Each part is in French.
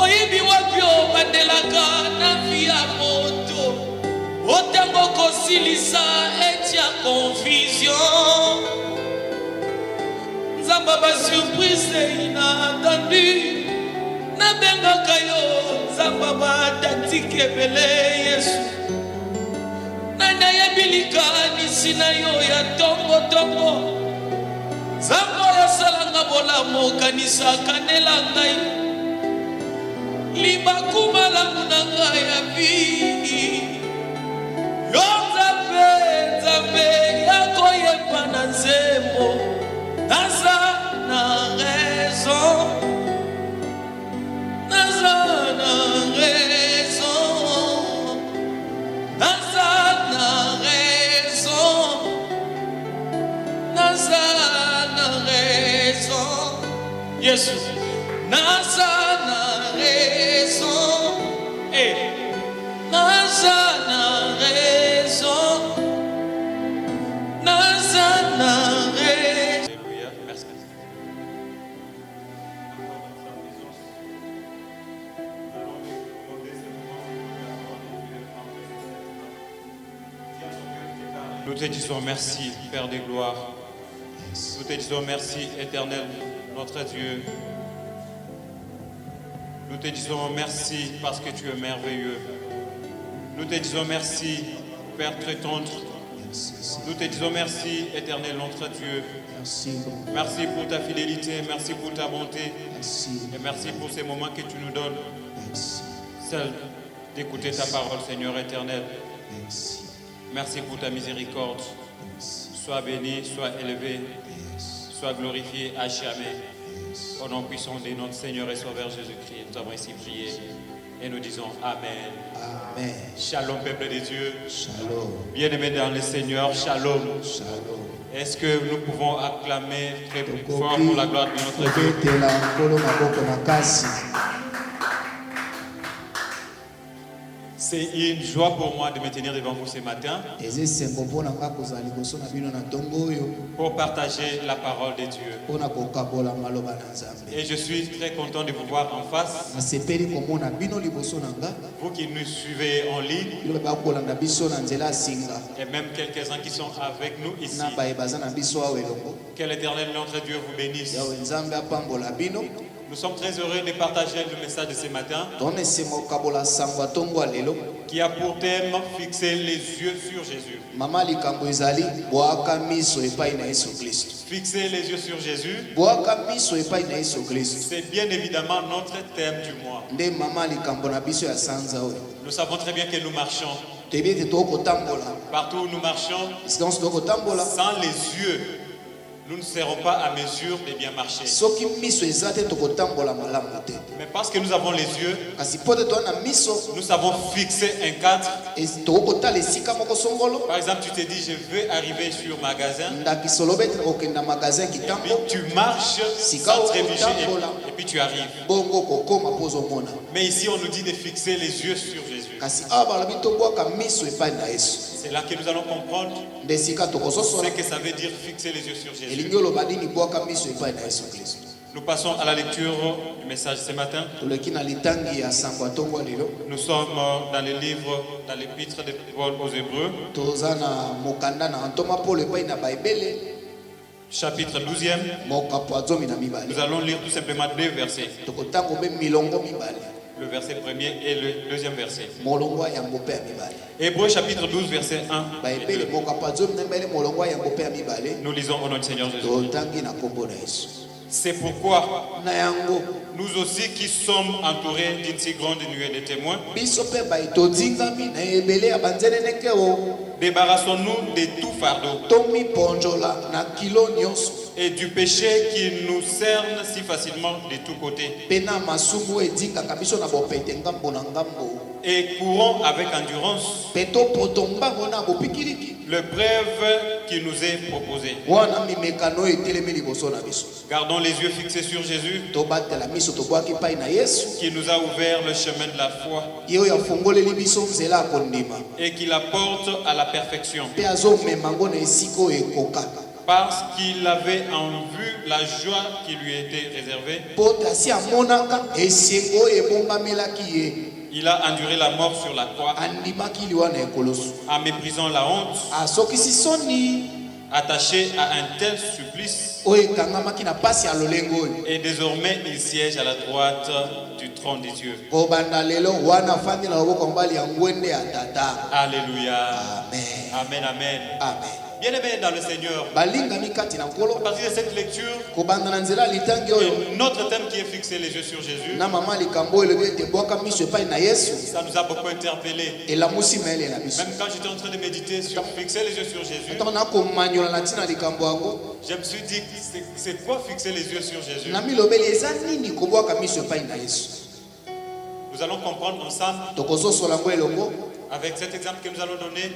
Oyibi wapyo bandelaka na via moto otango kosilisa etia confusion nzamba ba surprise inattendu na bengaka yo nzamba ba tatike bele Yesu nana yebilika nisina yo ya tongo nzamba ya salanga bolamo kanisa kanela ngai libakuma langu na ngai ya vi yo nzambe yako yepa na nzembo naza na raison naza na raison naza na raison naza na raison Yesu naza na raison naza na raison naza na raison. Alléluia, merci. Nous te disons merci, Père des gloires. Nous te disons merci, Éternel, notre Dieu. Nous te disons merci parce que tu es merveilleux. Nous te disons merci, Père très tendre. Nous te disons merci, Éternel, notre Dieu. Merci pour ta fidélité, merci pour ta bonté. Et merci pour ces moments que tu nous donnes. Seul d'écouter ta parole, Seigneur éternel. Merci pour ta miséricorde. Sois béni, sois élevé, sois glorifié à jamais. Au nom puissant de notre Seigneur et Sauveur Jésus-Christ, nous avons ainsi prié et nous disons Amen. Amen. Shalom, peuple de Dieu. Shalom. Bien-aimés dans le Seigneur, shalom. Shalom. Est-ce que nous pouvons acclamer très fort pour la gloire de notre Dieu? C'est une joie pour moi de me tenir devant vous ce matin pour partager la parole de Dieu. Et je suis très content de vous voir en face. Vous qui nous suivez en ligne et même quelques-uns qui sont avec nous ici. Que l'Éternel notre Dieu vous bénisse. Nous sommes très heureux de partager le message de ce matin qui a pour thème fixer les yeux sur Jésus. Fixer les yeux sur Jésus, c'est bien évidemment notre thème du mois. Nous savons très bien que nous marchons. Partout où nous marchons, sans les yeux, nous ne serons pas à mesure de bien marcher. Mais parce que nous avons les yeux, nous savons fixer un cadre. Par exemple, tu te dis, je veux arriver sur magasin. Et puis tu marches sans trébucher et puis tu arrives. Mais ici, on nous dit de fixer les yeux sur Jésus. C'est là que nous allons comprendre ce que ça veut dire fixer les yeux sur Jésus. Nous passons à la lecture du message ce matin. Nous sommes dans le livre, dans l'épître de Paul aux Hébreux, chapitre 12e. Nous allons lire tout simplement deux versets. Le verset premier et le deuxième verset. Hébreux chapitre 12, verset 1 et 2. Nous lisons au nom du Seigneur Jésus. C'est pourquoi nous aussi qui sommes entourés d'une si grande nuée de témoins, débarrassons-nous de tout fardeau et du péché qui nous cerne si facilement de tous côtés. Et courons avec endurance l'épreuve qui nous est proposée. Gardons les yeux fixés sur Jésus qui nous a ouvert le chemin de la foi et qui la porte à la perfection. parce qu'il avait en vue la joie qui lui était réservée. Il a enduré la mort sur la croix, en méprisant la honte, attaché à un tel supplice. Et désormais, il siège à la droite du trône des dieux. Alléluia. Amen, amen. Bien-aimés dans le Seigneur, à partir de cette lecture, notre thème qui est fixé les yeux sur Jésus, ça nous a beaucoup interpellés. Même quand j'étais en train de méditer sur fixer les yeux sur Jésus, je me suis dit, c'est quoi fixer les yeux sur Jésus? Nous allons comprendre ensemble avec cet exemple que nous allons donner,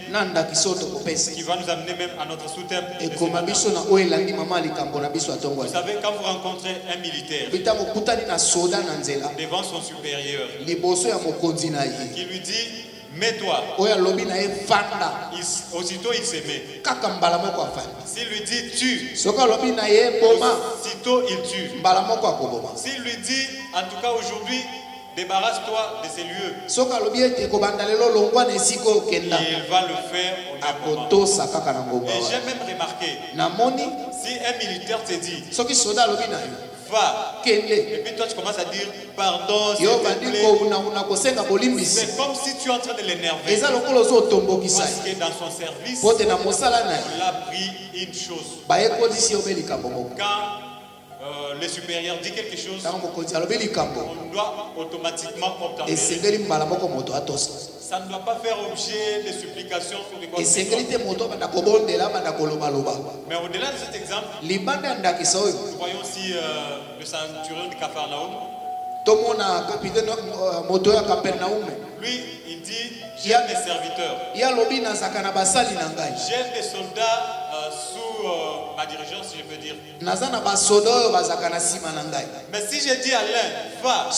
qui va nous amener même à notre sous-thème. Vous savez, quand vous rencontrez un militaire devant son supérieur, qui lui dit mets-toi, aussitôt il se met. S'il lui dit tue, aussitôt il tue. S'il lui dit en tout cas aujourd'hui débarrasse-toi de ces lieux, il va le faire au même moment. Et j'ai même remarqué, si un militaire te dit va, et puis toi tu commences à dire pardon, s'il te plaît, c'est comme si tu es en train de l'énerver, parce que dans son service il a pris une chose. Quand le supérieur dit quelque chose, on doit automatiquement obtempérer. Ça ne doit pas faire objet de supplications ou de quoi que ce soit. Mais au-delà de cet exemple, nous voyons aussi le centurion de Capharnaüm. Lui, il dit j'ai des serviteurs, j'ai des soldats sous ma dirigeance, si je peux dire. Mais si je dis à l'un va,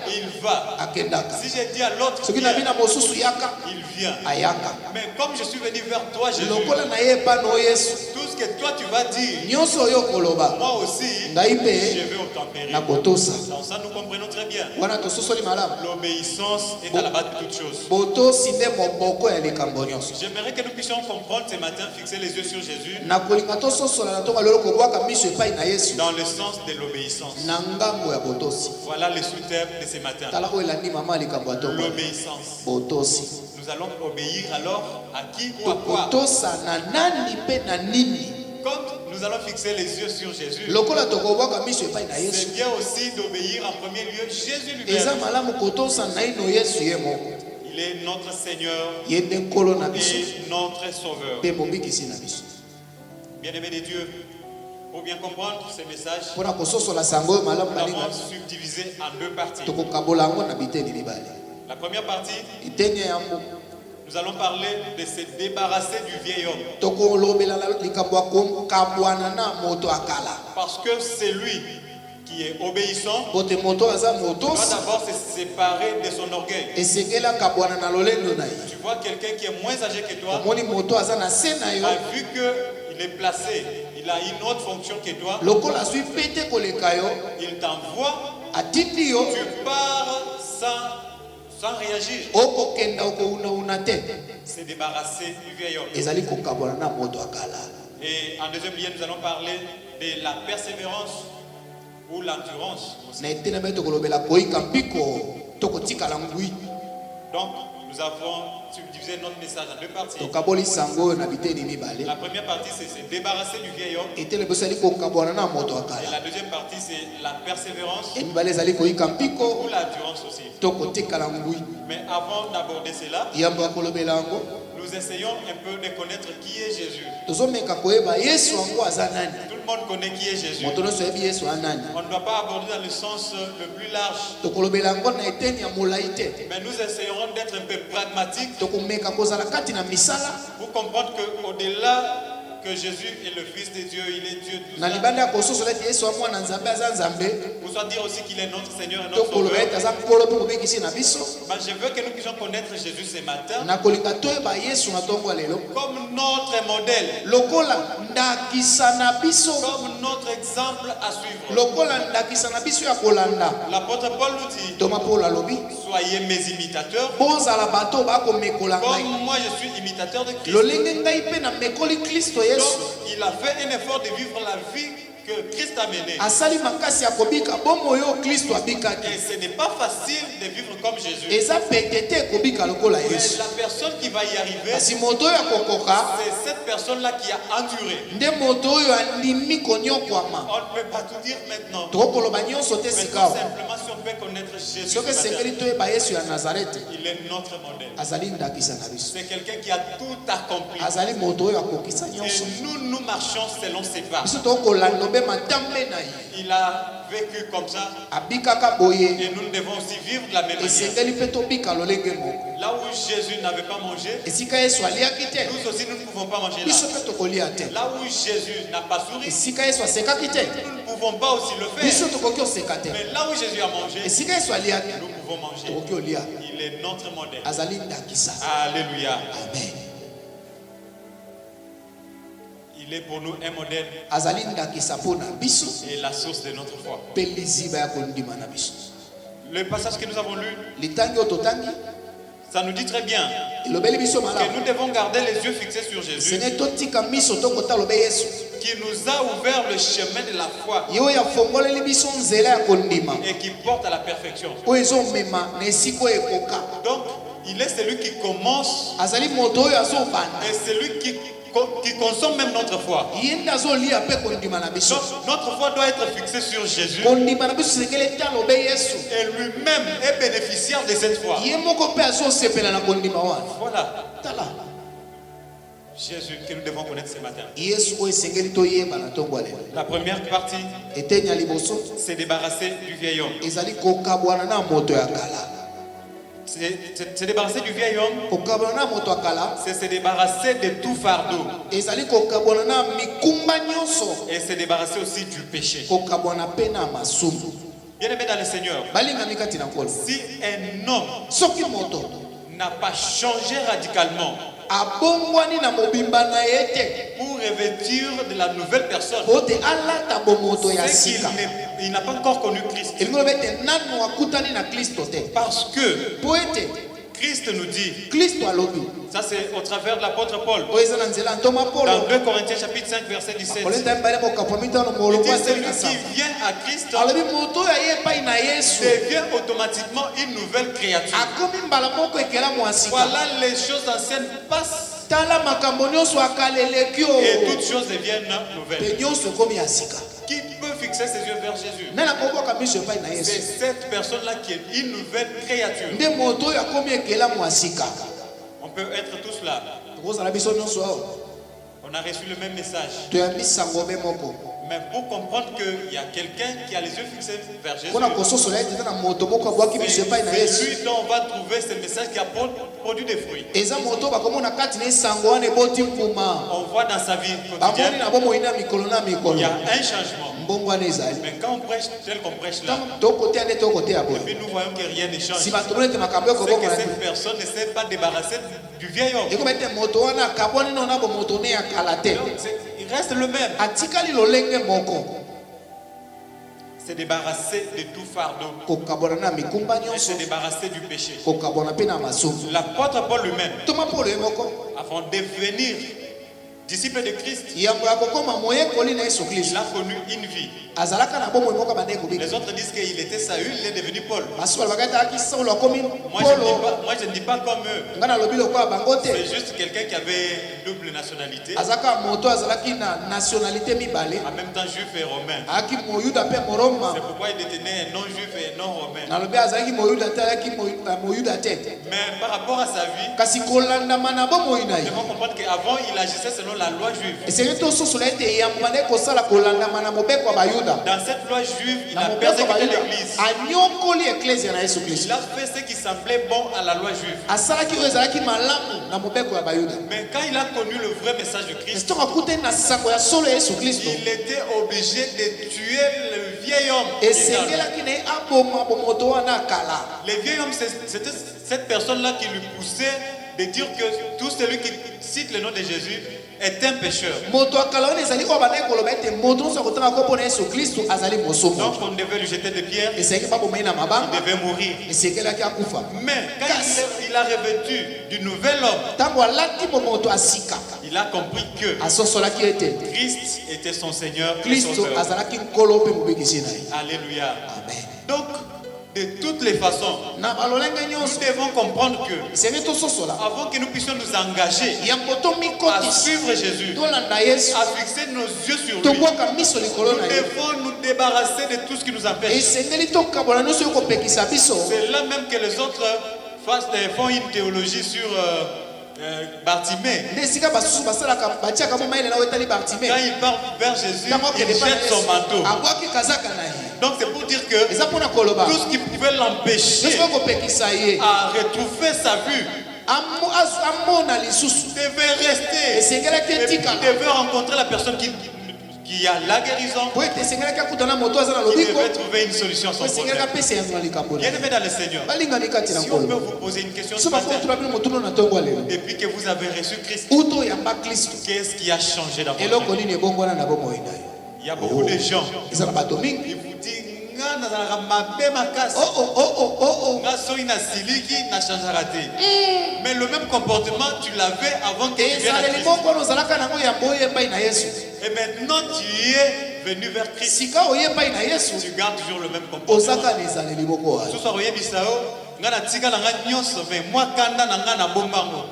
il va. Si je dis à l'autre viens, il vient. Mais comme je suis venu vers toi, Jésus, tout ce que toi tu vas dire, moi aussi je vais obtempérer. Dans ça nous comprenons très bien. L'obéissance est à la base de toutes choses. J'aimerais que nous puissions comprendre ce matin, fixer les yeux sur Jésus dans le sens de l'obéissance. Voilà le sous-thème de ce matin. L'obéissance. Nous allons obéir alors à qui ou à quoi? Quand nous allons fixer les yeux sur Jésus, c'est bien aussi d'obéir en premier lieu Jésus lui-même. Il est notre Seigneur et notre Sauveur. Bien-aimés de Dieu, pour bien comprendre ces messages, nous l'avons subdivisé en deux parties. La première partie, nous allons parler de se débarrasser du vieil homme. Parce que c'est lui qui est obéissant, doit d'abord se séparer de son orgueil. Tu vois quelqu'un qui est moins âgé que toi, vu qu'il est placé, il a une autre fonction que toi, il t'envoie, tu pars sans réagir. Se débarrasser du vieil homme. Et en deuxième lieu, nous allons parler de la persévérance ou l'endurance. Donc, nous avons subdivisé notre message en deux parties. La première partie, c'est se débarrasser du vieil homme. Et la deuxième partie, c'est la persévérance ou l'endurance aussi. Mais avant d'aborder cela, nous essayons un peu de connaître qui est Jésus. Tout le monde connaît qui est Jésus. On ne doit pas aborder dans le sens le plus large. Mais nous essayerons d'être un peu pragmatiques pour comprendre qu'au-delà que Jésus est le Fils de Dieu, il est Dieu tout na ça. libanda kososo leti Yesu amwana nzambe aza nzambe Ou soit dire aussi qu'il est notre Seigneur et to notre koloba Sauveur. ete aza nkolo mpe kobikisi na biso Mais je veux que nous puissions connaître Jésus ce matin na kolinga toyeba Yesu na ntongo ya lelo comme notre modèle, lokola ndakisa na biso comme notre exemple à suivre. lokola ndakisa na biso ya kolanda. L'apôtre Paul nous dit, Toma Paul alobi soyez mes imitateurs, bozala bato bakomekola ngai comme moi je suis imitateur de Christ. lolenge ngai mpe na mekoli Kristo Donc, Yesu il a fait un effort de vivre la vie que Christ a menée. asali makasi ya kobika bomoi oyo Kristo Et abikaki ce n'est pas facile de vivre comme Jésus. eza pete te kobika lokola Mais Yesu la personne qui va y arriver, kasi moto oyo akokoka c'est cette personne-là qui a enduré. nde moto oyo andimi konyokwama On ne peut pas tout dire maintenant. tokoloba nyonso te Mais tout sika awa simplement, si on peut connaître Jésus, ce soki matin, esengeli toyeba Yesu ya Nazarete il est notre modèle. azali ndakisa na biso C'est quelqu'un qui a tout accompli. azali moto oyo akokisa Et nyonso nous marchons selon ses pas. biso tokolanda obe matambe na ye Il a vécu comme ça. abikaka boye Et nous devons aussi vivre de la même manière. esengeli mpe tobika lolenge moko Là où Jésus n'avait pas mangé, esika Yesu aliaki te nous aussi nous ne pouvons pas manger là. biso mpe tokolia te Là où Jésus n'a pas souri, esika Yesu asekaki te nous ne pouvons pas aussi le biso faire. tokoki oseka te Mais là où Jésus a mangé, esika Yesu aliaki nous pouvons manger. tokoki olia Il est notre modèle. azali ndakisa Alléluia. amen Il est pour nous un modèle azali ndakisa mpo na biso et la source de notre foi. mpe liziba ya kondima na biso Le passage que nous avons lu, litangi oyo totangi ça nous dit très bien elobeli biso que malamu nous devons garder les yeux fixés sur Jésus, seigneur totika miso tokota lobe Yesu qui nous a ouvert le chemin de la foi ye oyo afongoleli biso nzela ya kondima et qui porte à la perfection. oyo ezomema na esika oyo ekoka Donc, il est celui qui commence azali moto oyo azobanda et celui qui consomme même notre foi. ye nde azolia mpe kondima na biso Donc, notre foi doit être fixée sur Jésus kondima na biso esengeli ete alobe Yesu et lui-même est bénéficiaire de cette foi. ye moko mpe azosepela na kondima wana Voilà tala Jésus que nous devons connaître ce matin. Yesu oyo esengeli toyeba na ntongo ya lelo La première partie, eteni ya liboso c'est débarrasser du vieil homme. ezali kokabwana na moto ya kala Se débarrasser du vieil homme, kokabwana na moto ya kala c'est se débarrasser de tout fardeau ezali kokabwana na mikumba nyonso et se débarrasser aussi du péché. kokabwana mpe na masumu Bien-aimé dans le Seigneur, balingami kati na nkolo si un homme soki moto n'a pas changé radicalement abongwani na mobimba na ye te pour revêtir de la nouvelle personne, po te alata bomoto ya c'est sika qu'il n'a pas encore connu Christ. elingi loba ete nano akutani na Kristo te Parce que po ete Christ nous dit, Kristo alobi ça c'est au travers de l'apôtre Paul, oyo eza na nzela ya ntoma dans polo 2 Corinthiens chapitre 5 verset 17. kolenda mibale mokapo mitano Il molongo dit, asali celui na qui saba vient à Christ alobi moto oyo aye epai na Yesu devient automatiquement une nouvelle créature. akomi mbala moko ekelamu ya sika Voilà, les choses anciennes passent tala makambo nyonso akala eleki et o toutes choses deviennent nouvelles. mpe nyonso ekomi ya sika Qui peut fixer ses yeux vers Jésus? nani akoboka miso epai na C'est Yesu cette personne-là qui est une nouvelle créature. nde moto oyo akomi ekelamu ya sika On peut être tous là. tokozala biso nyonso awa On a reçu le même message. toyambi sango mpe moko Mais pour comprendre qu'il y a quelqu'un qui a les yeux fixés vers Jésus, mpona kososola ete eza na moto moko abwaki miso epai na c'est Yesu lui dont on va trouver ce message qui a produit des fruits. eza moto bakomona kati na esango wana eboti mbuma On voit dans sa vie bamoni quotidienne, na bomoi na mikolo na il y mikolo a un changement. mbongo wana ezali Mais quand on prêche tel qu'on prêche là, tokoteya nde tokoteya et boye puis nous voyons que rien ne change, si c'est bato moni ete makambo que ekobongona cette personne ne s'est pas débarrassée du vieil homme. ekoba ete moto wana akabwani no na bomoto ne ya kala te Donc, il reste le même. atikali lolenge moko Se débarrasser de tout fardeau kokabwana na mikumba et se nyonso débarrasser du péché. kokabwana mpe na masumu L'apôtre Paul lui-même, toma polo ye moko avant de devenir disciple de Christ, yambo ya kokoma moyekoli na Yesu il Kristo a connu une vie. azalaka na bomoi moko bande kobika Les autres disent qu'il était Saül, il est devenu Paul. basi balobaka ete aki saulo akomi Moi je ne dis pas comme eux. nga nalobi lokola bango te C'est juste quelqu'un qui avait une double nationalité, azalaka moto azalaki na nationalité mibale en même temps juif et romain. ayaki moyuda mpe moroma C'est pourquoi il détenait un non-juif et un non-romain. nalobi azalaki moyuda te ayaki moyuda te Mais par rapport à sa vie, kasi kolandama na bomoi na nous ye devons comprendre qu'avant il agissait selon selon la loi juive. esengeli tososola ete eyambama nde kosala kolandama na mobeko ya bayuda. Dans cette loi juive, il Na a mobeko ya persécuté bayuda l'église. anyokoli eklezia na yesu Il kristo. a fait ce qui semblait bon à la loi juive. asalaki oyo ezalaki malamu na mobeko ya bayuda. Mais quand il a connu le vrai message du Christ, esito akutani na sango ya solo ya yesu kristo, il était obligé de tuer le vieil homme. qui était en lui. esengelaki na ye aboma bomoto wana kala. Le vieil homme, c'était cette personne-là qui lui poussait de dire que tout celui qui cite le nom de Jésus est un pécheur. moto akala wana ezali oyo bandaki koloba ete moto nyonso akotanga kombo na yesu kristo azali Donc mosomo. on devait lui jeter des pierres, esengeli babomai na il mabanga, devait mourir. esengelaki akufa. Mais quand il a revêtu du nouvel homme, ntango alati bomoto asika, il a compris que asosolaki ete Christ était son Seigneur et kristo Sauveur. azalaki nkolo mpe mobekisi na ye. Alléluia. Amen. Donc, de toutes les façons, na balolenge nous nyonso devons comprendre que esengeli tososola avant que nous puissions nous engager yambo à tomikotisa suivre Jésus, tolanda yesu, à fixer nos yeux sur lui, tobwaka miso likolo nous na ye. devons nous débarrasser de tout ce qui nous empêche. esengeli tokabola nyonso oyo kopekisa biso. C'est là même que les autres font une théologie sur Bartimée. nde esika basusu basalaka batiaka mo mayele na oyo etali Bartime. Quand il part vers Jésus, ntango il akende pa na jette son yesu manteau. abwaki kazaka na ye. Donc c'est pour dire que eza mpona koloba tout ce qui pouvait l'empêcher nyonso oyo kopekisa ye à retrouver sa vue amona lisusu devait rester. esengelaki Et puis, etikala il devait rencontrer la personne qui a la guérison, po ete esengelaki akutana moto aza na qui lobiko devait trouver une solution à po son esengelaki problème. apesa yango na likambo na Bien ye. aimé dans le Seigneur, balingani kati na si on peut nkolo vous poser une question ce so matin, bakotula bino motuno na ntongo ya lelo depuis que vous avez reçu Christ, uto oyamba kristo qu'est-ce qui a changé dans votre eloko vie? nini ebongwana na bomoi na yo. Il y a beaucoup de gens eza na bato mingi qui vous disent nga nazalaka mabe makasi, nga soki nasiliki nachangeaka te. Mais le même comportement tu l'avais avant que tu viennes à ezaleli Christ. moko wana ozalaka nango yamba oyebai na yesu. Et maintenant tu es venu vers Christ, sika oyebai na yesu tu gardes toujours le même comportement. ozaka na ezaleli moko wana. Ce soir oyebisa yo nga natika na nga nyonso, mais moi kanda na nga na bombango.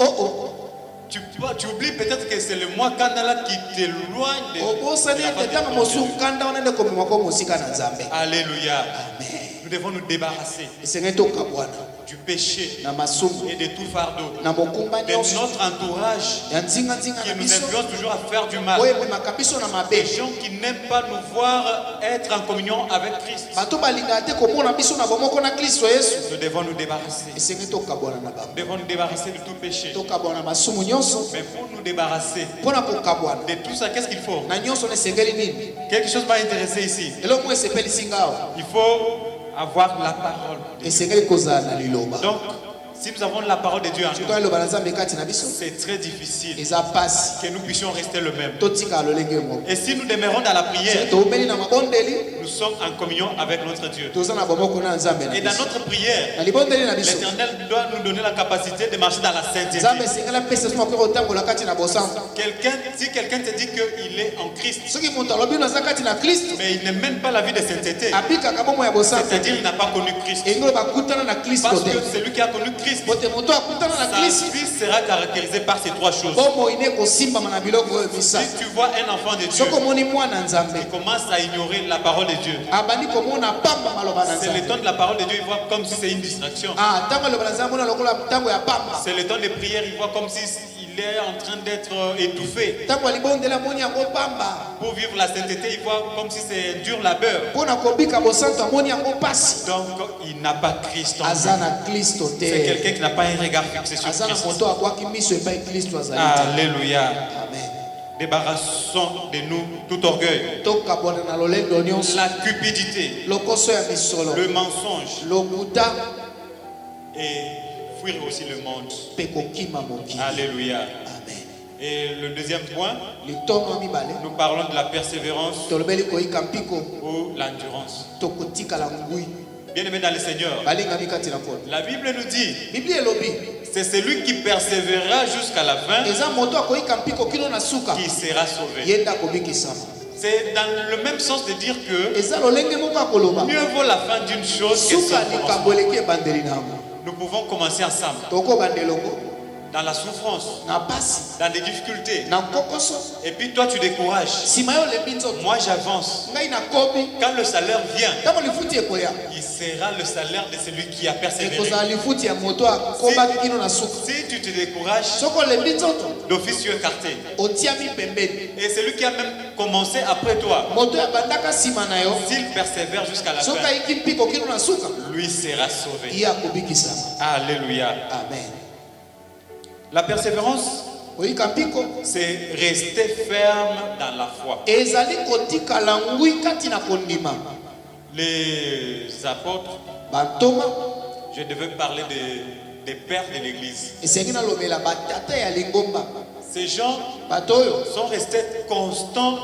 Tu oublies peut-être que c'est le moi kanda là qui t'éloigne de obosani la ete face de ntango ton Dieu. mosukanda wana nde komemako mosika na nzambe. Alléluia. Amen. Nous devons nous débarrasser esengeli tokabwana du péché na masumu et de tout fardeau, na mokumba de nyonso notre entourage ya nzinga-nzinga qui na nous biso influence toujours à faire du mal. oyo ememaka biso na mabe. Des gens qui n'aiment pas nous voir être en communion avec Christ. bato balingaka te komona biso na bomoko na kristo yesu. Nous devons nous débarrasser. esengeli tokabwana na bango, Nous devons nous débarrasser de tout péché. tokabwana na masumu nyonso. Mais pour nous débarrasser mpona kokabwana de tout ça, qu'est-ce qu'il faut? na nyonso na esengeli nini. Quelque chose m'a intéressé ici. eloko mo esepelisi nga awa Il faut avoir la parole de Dieu. esengeli kozala na liloba. Donc, si nous avons la parole de Dieu en nous, soki eloba na nzambe kati na biso c'est très difficile eza pasi que nous puissions rester le même. totikala lolenge moko. Et si nous demeurons dans la prière, toumeli na mabondeli nous sommes en communion avec notre Dieu. toza na bomoko na nzambe na Et dans biso. notre prière, na libondeli na biso l'Éternel doit nous donner la capacité de marcher dans la sainteté. nzambe esengeli apesa biso makoki kotambola kati na bosango. Si quelqu'un te dit qu'il est en Christ, soki moto alobi no aza kati na kristo mais il ne mène pas la vie de sainteté, abikaka bomo ya bosango c'est-à-dire il n'a pas connu Christ. engelo bakutana na kristo Parce te. que celui qui a connu Christ, bote moto akutana na sa kristo vie sera caractérisée par ces trois choses. bomoi ne kosimbama na biloko oyo Si misato. tu vois un enfant de Dieu soki omoni mwana nzambe qui commence à ignorer la parole de Dieu, abandi komona pamba maloba na c'est le nzambe. temps de la parole de Dieu, il voit comme si c'est une distraction. ntango aloba na nzambe ona lokola ntango ya pamba. C'est le temps de prière, il voit comme si il est en train d'être étouffé. ntango alibondeli amoni yango pamba. Pour vivre la sainteté, il voit comme si c'est un dur labeur. mpona kobika bosanto amoni yango pasi. Donc, il n'a pas Christ en lui. aza na kristo C'est te. quelqu'un qui n'a pas un regard fixé sur aza na Christ. moto akwaki miso epai kristo azali te. Alléluia. Amen. Débarrassons de nous tout orgueil, tokabwana na lolendo nyonso la cupidité, lokoso ya misolo le mensonge lokuta et fuir aussi le monde. mpe kokima mokili. Alléluia. Amen. Et le deuxième point, litono ya mibale nous parlons de la persévérance tolobeli koyika mpiko ou l'endurance. tokotikala ngui. Bien-aimés dans le Seigneur, balingami kati na nkolo la Bible nous dit, biblia elobi c'est celui qui persévérera jusqu'à la fin eza moto akoyika mpiko kino na suka qui sera sauvé. ye nde akobikisama. C'est dans le même sens de dire que eza lolenge moko akoloba mieux vaut la fin d'une chose que son suka commencement. likambo eleki ebandeli na yango. Nous pouvons commencer ensemble tokobanda elongo dans la souffrance, na pasi dans des difficultés. na nkokoso Et puis toi, tu décourages. nsima yo olembi nzoto Moi, j'avance. ngai nakomi Quand le salaire vient, ntango lifuti ekoya il sera le salaire de celui qui a persévéré. ekozala lifuti ya moto akobaki kino na suka. Si tu te décourages, soki olembi nzoto d'office écarté. otiami pembeni. Et celui qui a même commencé après toi, Moto ya bandaka sima na yo. s'il persévère jusqu'à la fin, Soka iki mpiko kino na suka. lui sera sauvé. Iye akobikisama. Alléluia. Amen. La persévérance, Oyika mpiko. c'est rester ferme dans la foi. Ezali kotikala ngwi kati na kondima. Les apôtres, Bantoma. je devais parler des pères de l'église. Esengi na lobela batata ya lingomba. Ces gens Batoyo. sont restés constants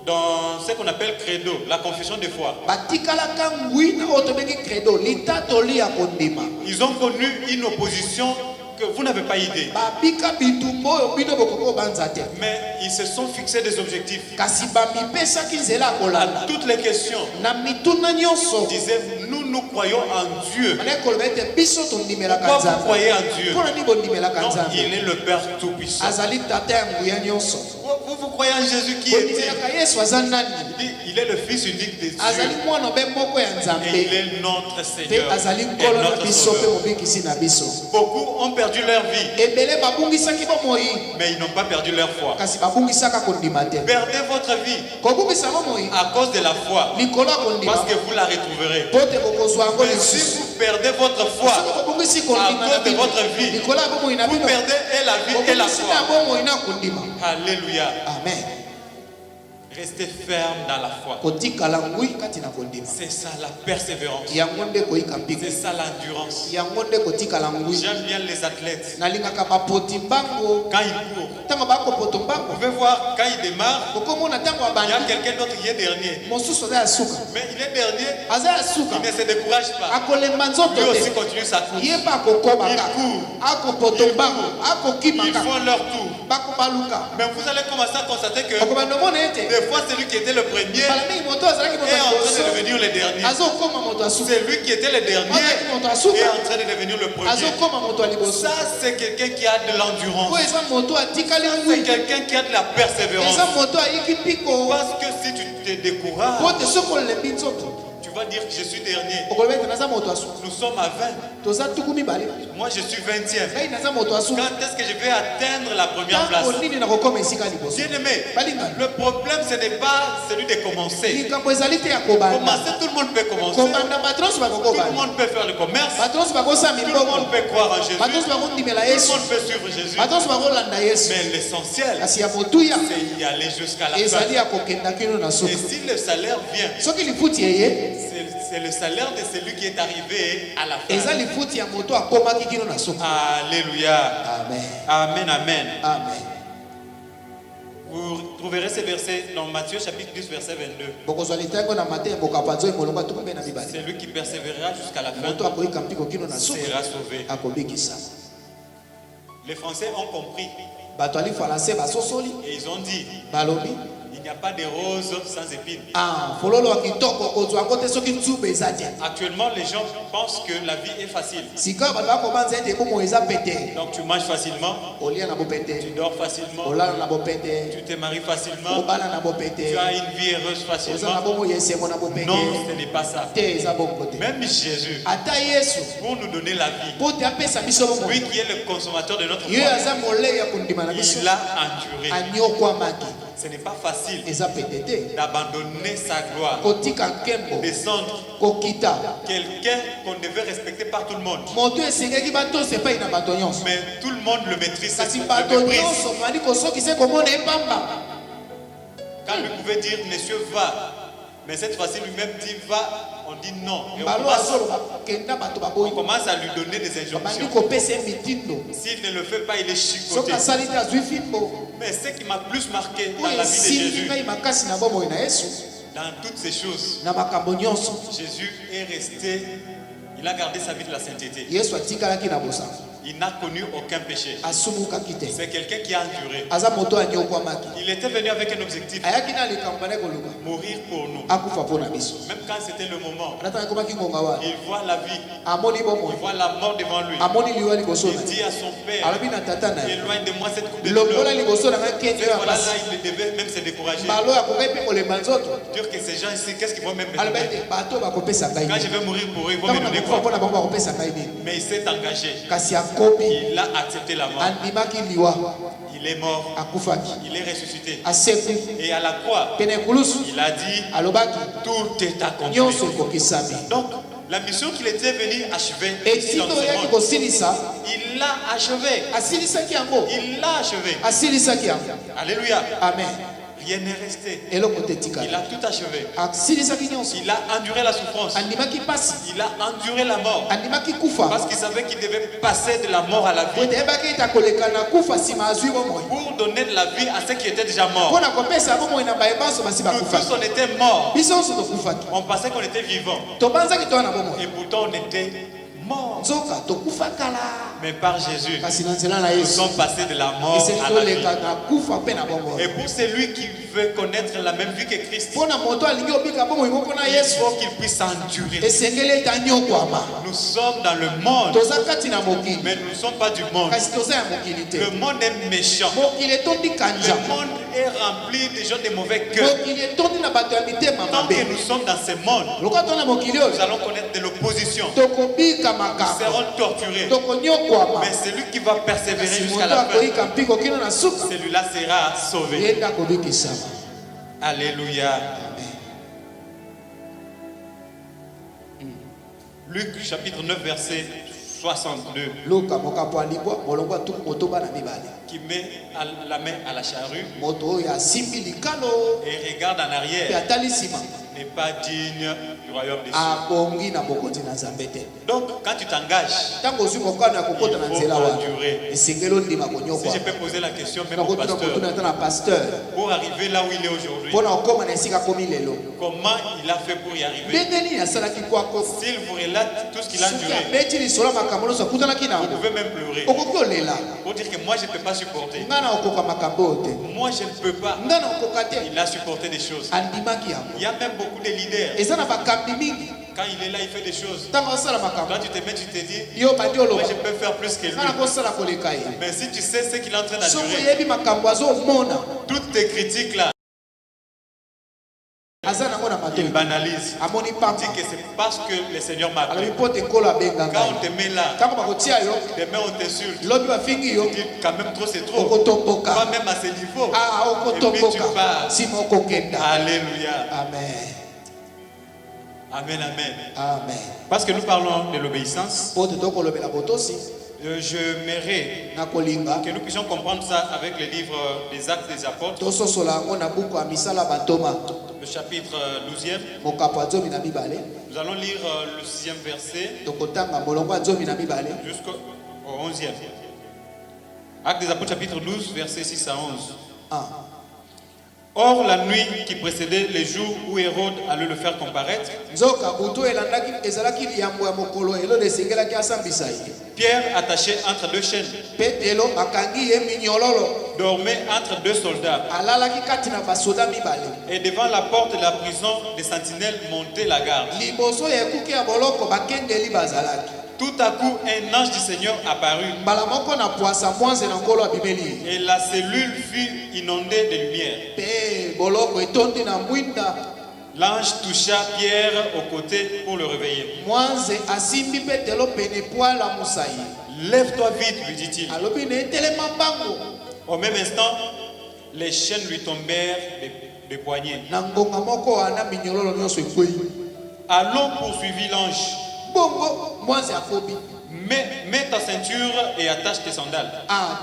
dans ce qu'on appelle credo, la confession de foi. Batikalaka ngwi na otobengi credo. Litatoli ya kondima. Ils ont connu une opposition que vous n'avez pas idée. Babika bitumbo oyo bino bokoko banza te. Mais ils se sont fixés des objectifs. Kasi bamipesaki nzela kolanda. À toutes les questions, Na mituna ils nyonso. disaient, nous croyons en Dieu. Mane koloba ete biso tondimelaka Pourquoi vous nzambe. croyez en Dieu? Mpona nini bondimelaka Non, nzambe? il est le Père Tout-Puissant. Azali tata ya nguya nyonso. Vous croyez en Jésus qui est-il? Bondimelaka Yesu aza nani? Il est le Fils unique de Dieu. Azali mwana obe moko ya Et il nzambe. est notre Mpe Seigneur azali et nkolo na notre biso mpe Sauveur. mobikisi na biso. Beaucoup ont perdu leur vie, Ebele babungisaki bomoi. mais ils n'ont pas perdu leur foi. Kasi babungisaka kondima te. Perdez votre vie Kobungisa bomoi. à cause de la foi, Likolo ya kondima. parce que vous la retrouverez. Po te bokozwa yango Mais si lisusu. vous perdez votre foi, Soki bobungisi kondima à na cause de bino. votre vie, Likolo ya bomoi na vous bino. perdez et la vie et la Bobungisi na foi. bomoi na kondima. Alléluia. Amen. Restez ferme dans la foi. Kotikala ngui kati na kondima. C'est ça la persévérance. Yango nde koyika mpiko. C'est ça l'endurance. Yango nde kotikala ngui. J'aime bien les athlètes. Nalingaka bapoti mbango. Quand ils courent, Ntango bakopoto vous mbango. pouvez voir quand ils démarrent, Kokomona ntango il y a abandi. quelqu'un d'autre qui est dernier. Mosusu aza ya suka. Mais il est dernier, Aza ya suka. il ne se décourage pas. Akolemba nzoto Lui aussi te. continue sa course. Ye mpe akokoba Il kaka. court. Akopoto mbango. Akokima Ils kaka. font leur tour. Bakobaluka. Mais vous allez commencer à constater que Okobanda omona ete. des fois celui qui était le premier Mbala mingi moto azalaki moto est ya en train de liboso. devenir le dernier. Azokoma moto ya suka. Celui qui était le dernier Azalaki moto ya est suka. en train de devenir le premier. Azokoma moto ya liboso. Ça, c'est quelqu'un qui a de l'endurance. Po eza moto atikali C'est ngui. quelqu'un qui a de la persévérance. Eza moto ayiki mpiko. Parce que si tu te décourages, Po te soki olembi nzoto. tu vas dire que je suis dernier. Okoloba ete naza moto ya suka. Nous sommes à 20. Toza tuku mibale. Moi, je suis 20e. Ngai naza moto ya suka. Quand est-ce que je vais atteindre la première place? Ntango nini nakokoma esika liboso. Bien-aimé, Balingani. le problème, ce n'est pas celui de commencer. Likambo ezali te ya kobanda. Commencer, tout le monde peut commencer. Kobanda bato nyonso Tout le bakokobanda. monde peut faire le commerce. Bato nyonso bakosala Tout le miboko. monde peut croire en Jésus. Bato nyonso bakondimela Tout le Yesu. monde peut suivre Jésus. Bato nyonso bakolanda Yesu. Mais l'essentiel, Kasi ya motuya c'est y aller jusqu'à la ezali fin. ya kokenda kino na Et suka. si le salaire vient, Soki lifuti eye c'est le salaire de celui qui est arrivé à la eza fin. lifuti ya moto akomaki kino na suka. Alléluia. Amen. Amen, amen. Amen. Vous trouverez ces versets dans Matthieu chapitre 10, verset 22. Bokozwa litango na mate bokapanzo molonga tuku be na mibale. Celui qui persévérera jusqu'à la fin Moto akoyika mpiko kino na suka sera sauvé. akobikisa. Les Français ont compris Bato ali français basosoli et ils ont dit, balobi il n'y a pas de rose sans épines. fololo ya kitoko kozwa yango te soki nzube eza te. Actuellement, les gens pensent que la vie est facile. Sika bato bakobanza ete bomo eza pete. Donc tu manges facilement, Olia na tu bopete. dors facilement, Olala na bopete. tu te maries facilement, Obala na bopete. tu as une vie heureuse Oza na facilement. bomo yesengo na bopete. Non, ce n'est pas ça. Te eza bongo te. Même Jésus, Ata Yesu pour nous donner la vie, po te apesa biso bomo. lui qui est le consommateur de notre Ye foi, aza molei ya kondima na biso. il a enduré. Anyokwamaki. Ce n'est pas facile Eza pete te. d'abandonner sa gloire, Kotika nkembo. descendre Kokita. quelqu'un qu'on devait respecter par tout le monde. Moto esengeki batosa epai na bato nyonso. Mais tout le monde le maîtrise, Kasi le bato méprise. nyonso bali kosokisa komona epamba. Quand lui pouvait dire, monsieur, va. Mais cette fois-ci, lui-même dit, va. On dit non. Et Mbalo azoloba kenda bato on baboyi. commence à lui donner des Bandi injonctions. kopesa ye mitindo. S'il ne le fait pas, il est Soki chicoté. asali te azwi fimbo. Mais ce qui m'a plus marqué dans Oyo la vie de esimbi Jésus, ngai makasi na bomoi na Yesu. dans toutes ces choses, Na makambo nyonso. Jésus est resté, il a gardé sa vie de la sainteté. Yesu atikalaki na bosango. Il n'a connu aucun péché. Asumukaki te. C'est quelqu'un qui a enduré. Aza moto anyokwamaki. Il était venu avec un objectif, Ayaki na likambo bane koluka. mourir pour nous. Akufa mpo na biso. Même quand c'était le moment, Anataka ekomaki ngonga wana. il voit la vie, Amoni bomoi. il voit la mort devant lui. Amoni liwa liboso Il na ye. dit à son père, Alobi na tata na ye. éloigne de moi cette coupe de Longola douleur. liboso na ngai kende Cette ya fois-là, pasi. il devait même se décourager. Mbalo akokai mpe kolemba nzoto. Dire que ces gens ici, qu'est-ce qu'ils vont même me Alobi donner? ete bato bakopesa ngai Quand je nini. vais mourir pour eux, ils vont me Ntango donner nakofa quoi? mpo na bango bakopesa ngai nini. Mais il s'est engagé. Kasi akomi Il a accepté la mort. andimaki liwa. Il est mort. akufaki Il est ressuscité. aseku Et à la croix, pene kulusu il a dit, alobaki tout est accompli. nyonso ekokisami. Donc, la mission qu'il était venu achever ici dans etito ce oyaki monde, kosilisa il l'a achevé. asilisaki yango Il l'a achevé. asilisaki yango. Alléluia. Amen. Rien n'est resté. eloko te Il etikala a tout achevé. asilisaki nyonso Il a enduré la souffrance. andimaki pasi Il a enduré la mort. andimaki kufa Parce qu'il savait qu'il devait passer de la mort à la po vie. ete yebaki ete akoleka na kufa nsima azwi bomoi Pour donner de la vie à ceux qui étaient déjà morts. mpo na kopesa bomoi na bayebanso basi Nous bakufaki tous on était morts. biso nyonso tokufaki On pensait qu'on était vivants. tobanzaki toa na bomoi Et pourtant on était morts. nzoka tokufa kala Mais par Jésus, kasi na nzela na nous yesu sommes passés de la mort esili à la vie. toleka na kufa mpe na bomoi Et pour celui qui veut connaître la même vie que Christ, mpo na moto alingi obika bomoi moko na il yesu faut qu'il puisse endurer. esengeli ete anyokwama Nous sommes dans le monde, toza kati na mokili mais nous ne sommes pas du monde. kasi toza ya mokili te Le monde est méchant. mokili etondi kanja Le monde est rempli de gens de mauvais cœurs. mokili etondi na bato ya mitema Tant que mabe nous sommes dans ce monde, lokola toza na mokili nous oyo allons connaître de l'opposition. tokobika Nous makambo serons torturés. tokonyokwama Mais celui qui va persévérer kasi jusqu'à moto la fin, akoyika mpiko kino na suka celui-là sera sauvé. ye nde akobikisama. Alléluia. Luc chapitre 9 verset 62 luka mokapo alibwa molongo atuku motoba na mibale qui met la main à la charrue moto oyo asimbi likalo et regarde en mpe arrière atali nsima n'est pas digne du royaume des cieux. abongi na bokonzi na nzambe te. Donc quand tu t'engages, ntango ozwi mokano ya kokota na il faut nzela wana endurer. esengeli ondima Si konyokwa je peux poser la question même au nakotuna pasteur, kotuna ata na pasteur pour arriver là où il est aujourd'hui, mpo na kokóma na esika komi lelo comment il a fait pour y arriver? ndenge nini asalaki kwa koma S'il vous relate tout ce qu'il a soki enduré, abeti lisolo ya makambo nyonso akutanaki vous nango pouvez même pleurer okoki olela pour dire que moi je ne peux pas supporter. nga na okoka makambo oyo te Moi je ne peux pas. nga na okoka te Il a supporté des choses. andimaki yango Il y a même beaucoup de leaders. eza na bakambi mingi Quand il est là, il fait des choses. ntango osala makambo Toi tu te mets, tu te dis, yo bandi moi oloba je peux faire plus que lui. nga na kosala koleka ye Mais si tu sais ce qu'il est en train soki d'endurer, oyebi makambo azomona toutes tes critiques là, aza nango na il matoi banalise. amoni Il dit pamba que c'est parce que le Seigneur m'a alobi appelé. mpo te nkolo abenga Quand on ngai te met là, ntango bakotia yo demain on t'insulte. lobi bafingi yo Tu dis quand même trop c'est trop. okotomboka Pas même à ce niveau. ah Et puis tu okotomboka pars. nsima okokenda Alléluia. amen Amen, amen. amen Parce que nous parlons de l'obéissance, mpo te tokolobela botosi je m'aimerais na kolinga que nous puissions comprendre ça avec le livre des Actes des Apôtres, tososola yango na buku ya misala bantoma le chapitre 12e. mokapo ya zomi na mibale Nous allons lire le 6e verset tokotanga molongo ya zomi na mibale jusqu'au 11e. Actes des Apôtres, chapitre 12, verset 6 à 11. Ah. Or, la nuit qui précédait les jours où Hérode allait le faire comparaître, nzoka butu elandaki ezalaki liyambo ya mokolo elode esengelaki asambisa ye Pierre, attaché entre deux chaînes, petelo akangi ye minyololo dormait entre deux soldats. alalaki kati na basoda mibale Et devant la porte de la prison, des sentinelles montaient la garde. liboso ya ekuke ya boloko bakengeli bazalaki Tout à coup, un ange du Seigneur apparut mbala moko na pwasa mwanze na nkolo abimeli ye et la cellule fut inondée de lumière. mpe boloko etondi na mwinda L'ange toucha Pierre au côté pour le réveiller. mwanze asimbi petelo pene poala mosai Lève-toi vite, lui dit-il. alobi na etelema mbango Au même instant, les chaînes lui tombèrent des poignets. na ngonga moko wana minyololo nyonso ekwei Allons, poursuivit l'ange. bongo mwanze akobi Mets ta ceinture et attache tes sandales.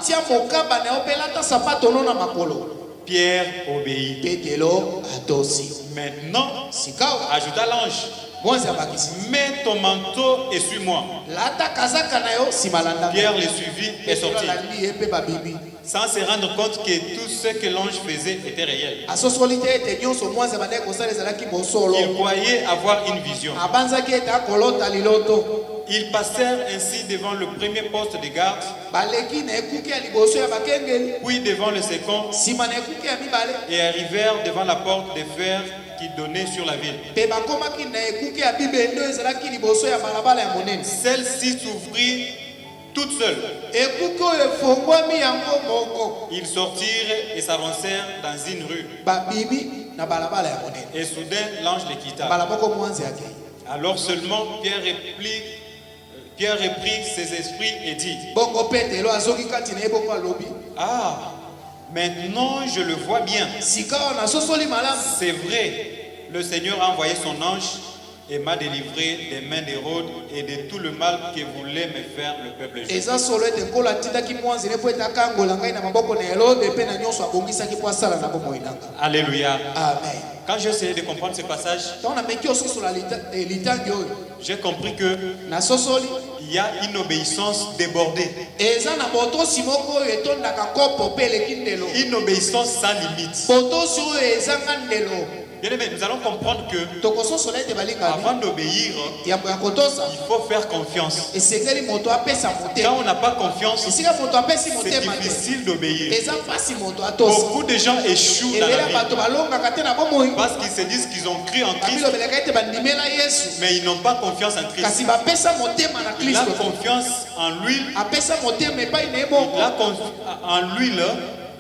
tia mokaba na yo mpe lata sapato no na makolo Pierre obéit. petelo atosi Maintenant, sikawa ajouta l'ange, mwanze abakisi mets ton manteau et suis-moi. lata kazaka na yo nsima landa Pierre le suivit et petelo sortit, alandi ye mpe babibi sans se rendre compte que tout ce que l'ange faisait était réel. asosoli te ete nyonso mwanze bandeki kosala ezalaki bosolo Il croyait avoir une vision. abanzaki ete akolota liloto Ils passèrent ainsi devant le premier poste de garde, baleki na ekuke ya liboso ya bakengeli puis devant le second, nsima na ekuke ya mibale et arrivèrent devant la porte de fer qui donnait sur la ville. mpe bakomaki na ekuke ya bibende oyo ezalaki liboso ya balabala ya monene Celle-ci s'ouvrit toute seule. ekuke oyo efongwami yango moko Ils sortirent et s'avancèrent dans une rue. babimi na balabala ya monene Et soudain, l'ange les quitta. mbala moko mwanze akei Alors seulement Pierre reprit ses esprits et dit, bongo petelo azoki kati na ye bongo alobi ah, Maintenant, je le vois bien. Sika wana sosoli malamu. C'est vrai, le Seigneur a envoyé son ange et m'a délivré des mains d'Hérode et de tout le mal que voulait me faire le peuple juif. Eza solo ete nkola atindaki mwanzele po ete akangola ngai na maboko na Herode mpe na nyonso abongisaki po asala na bomoi nanga. Alléluia. Amen. Quand j'ai essayé de comprendre ce passage, Ntango nameki ososola litangi oyo j'ai compris que nasosoli il y a une obéissance débordée. eza na botosi moko oyo etondaka kopo mpe eleki ndelo. Une obéissance sans limite. Botosi oyo ezanga ndelo. Bien aimé, nous allons comprendre que tokososola ete balingani avant d'obéir, yambo ya kotosa il faut faire confiance. esengeli moto apesa Quand motema. on n'a pas confiance, esika moto apesi c'est motema te difficile d'obéir. eza mpasi moto atosa. Beaucoup de gens échouent dans la ebele vie bato balongaka te na bomoi parce qu'ils se disent qu'ils ont cru en Christ, babilobelaka ete bandimela yesu mais ils n'ont pas confiance en Christ. kasi bapesa motema na Il a kristo confiance en l'huile, apesa motema epai na ye il a moko en l'huile,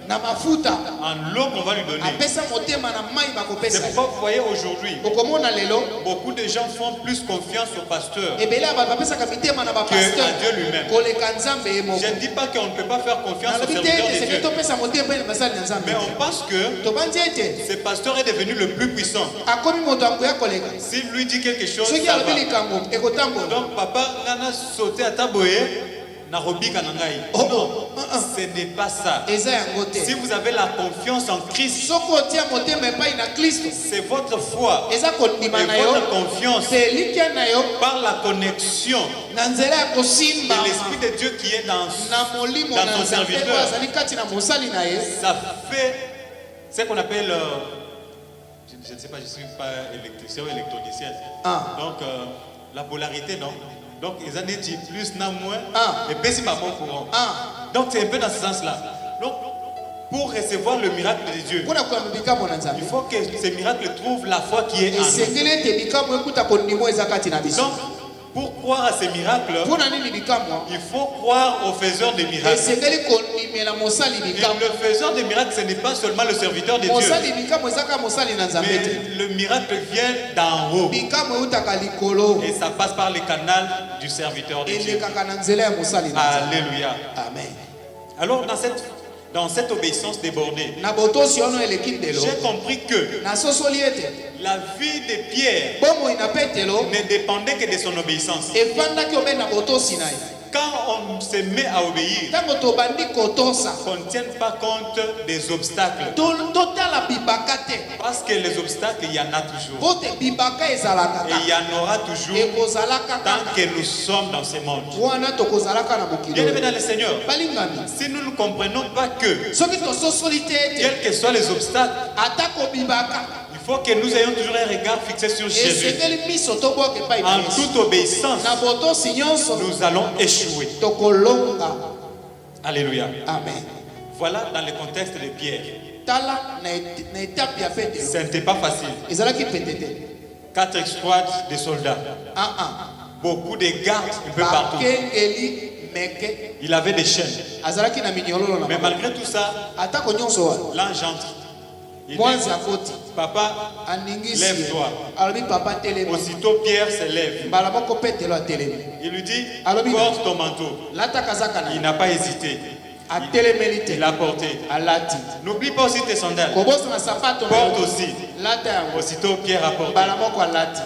na mafuta en l'eau qu'on va lui donner. apesa motema na mai bakopesa C'est ye. pourquoi vous voyez aujourd'hui, okomona lelo beaucoup de gens font plus confiance au pasteur ebele ya bato bapesaka mitema na que à bapasteur Dieu lui-même. koleka nzambe ye moko. Je ne dis pas qu'on ne peut pas faire confiance au nalobi te serviteur ete de seke Dieu, topesa motema mpe na basali na nzambe mais on pense que tobandi ete ce pasteur est devenu le plus puissant. akomi moto akoya koleka S'il lui dit quelque chose, soki ça alobi va. likambo ekotambola. Donc papa nana sauté à taboye na robika na ngai. Oh, Non, oh, ce n'est pas ça. eza yango te. Si vous avez la confiance en Christ, soki otia motema epai na kristo c'est votre foi eza kondima et na yo votre confiance te elikya na yo par la connexion na nzela ya kosimba de l'Esprit de Dieu qui est dans na molimo dans na ton nzambe serviteur. oyo azali kati na mosali na ye. Ça fait ce qu'on appelle, je ne sais pas, je ne suis pas électricien ou électronicien. Ah. Donc, la polarité, non. Donc, ils en disent plus, non, moins. Ah. Et puis, c'est pas bon courant. Ah. Donc, c'est un peu dans ce sens-là. Donc, pour recevoir le miracle de Dieu, mpona koyamba bikambo na nzambe il faut que ce miracle trouve la foi qui est en nous. esengeli ete bikambo ekuta kondima eza kati na biso. Donc, pour croire à ces miracles, mpona nini bikambo il faut croire au faiseur des miracles. esengeli kondimela mosali Et bikambo. le faiseur des miracles, ce n'est pas seulement le serviteur de Dieu, mosali bikambo eza kaka mosali na nzambe te. mais le miracle vient d'en haut. bikambo eutaka likolo Et ça passe par le canal du serviteur de Dieu. elekaka na nzela ya mosali na nzambe. Alléluia. Amen. Alors, dans cette obéissance débordée, na botosi ono eleki ndelo j'ai compris que nasosoli ete la vie de Pierre bomoi na petelo ne dépendait que de son obéissance. efandaki obe na botosi na ye. Quand on se met à obéir, ntango tobandi kotosa qu'on ne tienne pas compte des obstacles. totala bibaka te Parce que les obstacles, il y en a toujours. po te bibaka ezalaka Et il y kaka en aura toujours ekozalaka tant kaka que nous sommes dans ce monde. wana tokozalaka na mokili Bien aimé oyo. dans le Seigneur, balingami si nous ne comprenons pas que, soki tososoli te ete quels que soient les obstacles, atako bibaka il faut que nous ayons toujours un regard fixé sur Jésus. esengeli miso tobwaka epai na En yesu. toute obéissance, na botosi nyonso nous allons échouer. tokolonga. Alléluia. Amen. Voilà dans le contexte de Pierre. tala na etape ya petelo Ce n'était pas facile. ezalaki pete te. 4 escouades de soldats, beaucoup de gardes un peu partout. bakengeli meke Il avait des chaînes. azalaki na minyololo na Mais maboko. malgré tout ça, atako nyonso wana l'ange entre. Il mwanzi dit, akoti papa, aningisi lève-toi. alobi papa telemi. Aussitôt Pierre se lève. mbala moko petelo atelemi Il lui dit, Alobi. porte ton manteau. lataka zaka na Il ye. n'a pas hésité. atelemeli te Il l'a porté. alati N'oublie pas aussi tes sandales. kobosana sapato na Porte yo. aussi. lata yango Aussitôt Pierre a porté. mbala moko alati.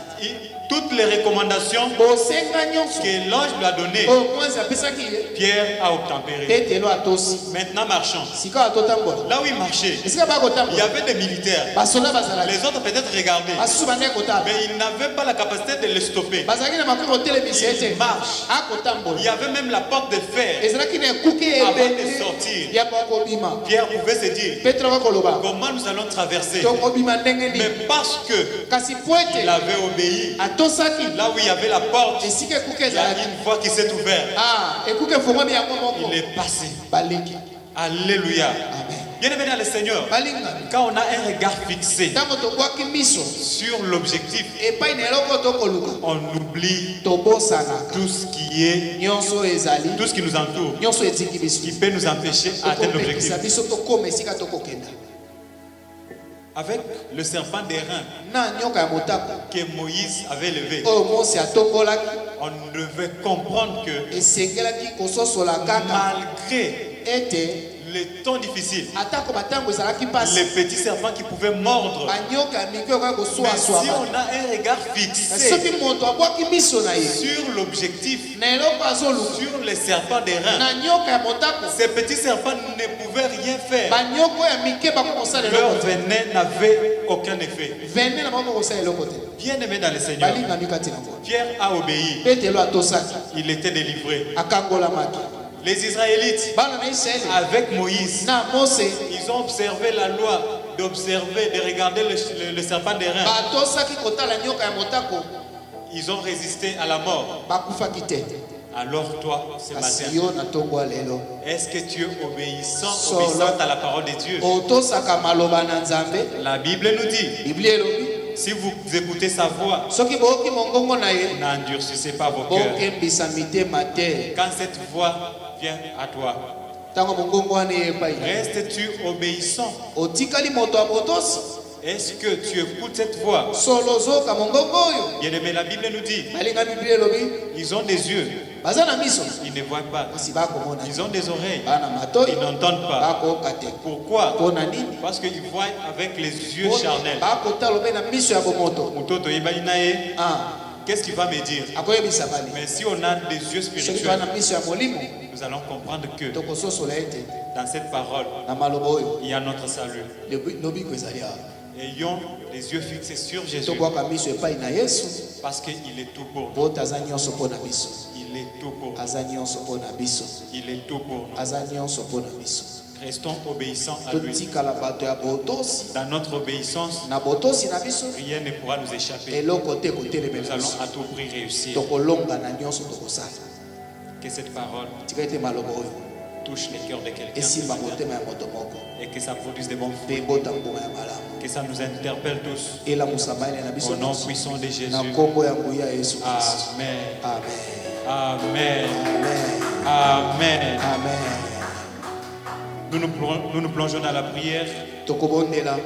Toutes les recommandations bosenga nyonso que l'ange lui a données, oyo mwanzi apesaki ye Pierre a obtempéré. petelo atosi. Maintenant marchons. sika atotambola Là où il marchait, esika il y bakotambola avait des militaires. basoda bazalaki Les autres peut-être regardaient, basusu bandeki kotala mais ils n'avaient pas la capacité de le stopper. bazalaki na makoki kotelemisa Il ete marche. akotambola. Il y avait même la porte de fer. ezalaki na ekuki Avant de ebele sortir, ya bakobima. Pierre pouvait se dire, petelo bakoloba comment nous allons traverser? tokobima ndenge Mais nini. parce que kasi po il ete avait obéi, atosaki là où il y avait la porte, esika ekuki il y a ezalaki une voie qui s'est ouverte. ekuki efungwami yango moko Il est passé. baleki. Alléluia. Amen. Bien aimé dans le Seigneur, balingami quand on a un regard fixé ntango tobwaki miso sur l'objectif, epai na eloko oyo tokoluka on oublie tobosanaka tout ce qui est, nyonso ezali tout ce qui nous entoure, nyonso etiki biso qui peut nous empêcher d'atteindre l'objectif. tokopekisa biso tokoma esika tokokenda. Avec le serpent d'airain na nyoka ya motako que Moïse avait levé, oyo mosi atombolaki on devait comprendre que esengelaki kososola kaka malgré ete les temps difficiles, atako batango ezalaki les pasi petits serpents qui pouvaient mordre. banyoka ya mike okoki Mais koswaswa si on a un regard fixé soki moto abwaki miso na ye sur l'objectif, na eloko azoluka sur les serpents des reins, na nyoka ya motako ces petits serpents ne pouvaient rien faire. banyoko ya mike bakoki kosala Leur eloko te venin n'avait aucun effet. vene na bakoki kosala eloko te Bien-aimé dans le Seigneur, balingami kati nango Pierre a obéi. petelo atosaki Il était délivré. akangolamaki Les Israélites, bana na israeli avec Moïse, na mose ils ont observé la loi d'observer, de regarder le serpent des reins. batosaki kotala nyoka ya motako Ils ont résisté à la mort. bakufaki te Alors toi, ce kasi matin, yo na ntongo ya lelo est-ce que tu es obéissant, Solo. obéissante à la parole de Dieu? otosaka maloba na nzambe La Bible nous dit, biblia elobi si vous écoutez sa voix, soki boyoki mongongo na ye n'endurcissez pas vos cœurs. bokembisa mitema te Quand cette voix vient à toi, ntango mongongo wana epai restes-tu obéissant? otikali moto ya botosi Est-ce que tu écoutes cette voix? solo ozoyoka mongongo oyo Bien-aimé, la Bible nous dit, balinga biblia elobi ils ont des yeux, baza na miso ils ne voient pas. kasi bakomona Ils ont des oreilles, bana matoi ils n'entendent pas. bakoyoka te Pourquoi? mpona nini Parce qu'ils voient avec les yeux charnels. bakotala obe na miso ya bomoto Mutoto yebali naye, Ah, qu'est-ce qu'il va me dire? akoyebisa bani Mais si on a des yeux soki toa spirituels, na miso ya molimo nous allons comprendre que tokososola ete dans cette parole, na maloba oyo il y a notre salut. lobiko ezali awa Ayons les yeux fixés sur Jésus tobwaka miso epai na yesu parce qu'il est tout pour nous. po aza nyonso mpo na biso Il est tout pour nous. aza nyonso mpo na biso Il est tout pour nous. aza nyonso mpo na biso Restons obéissants à lui. totikala bato ya botosi Dans notre obéissance, na botosi na biso rien ne pourra nous échapper. eloko te Nous kotelemela allons biso à tout prix réussir. tokolonga na nyonso tokosala Que cette parole tika ete maloba oyo touche les cœurs de quelqu'un esimba motema ya moto moko et que ça produise des bons fruits. mpe ebota mbuma ya malamu Que ça nous interpelle tous. elamusa mayele na biso Au nom nyonso puissant de Jésus. na nkombo ya nguya ya yesu kristo Amen. amen Amen. amen Amen. amen Nous nous plongeons dans la prière tokobondela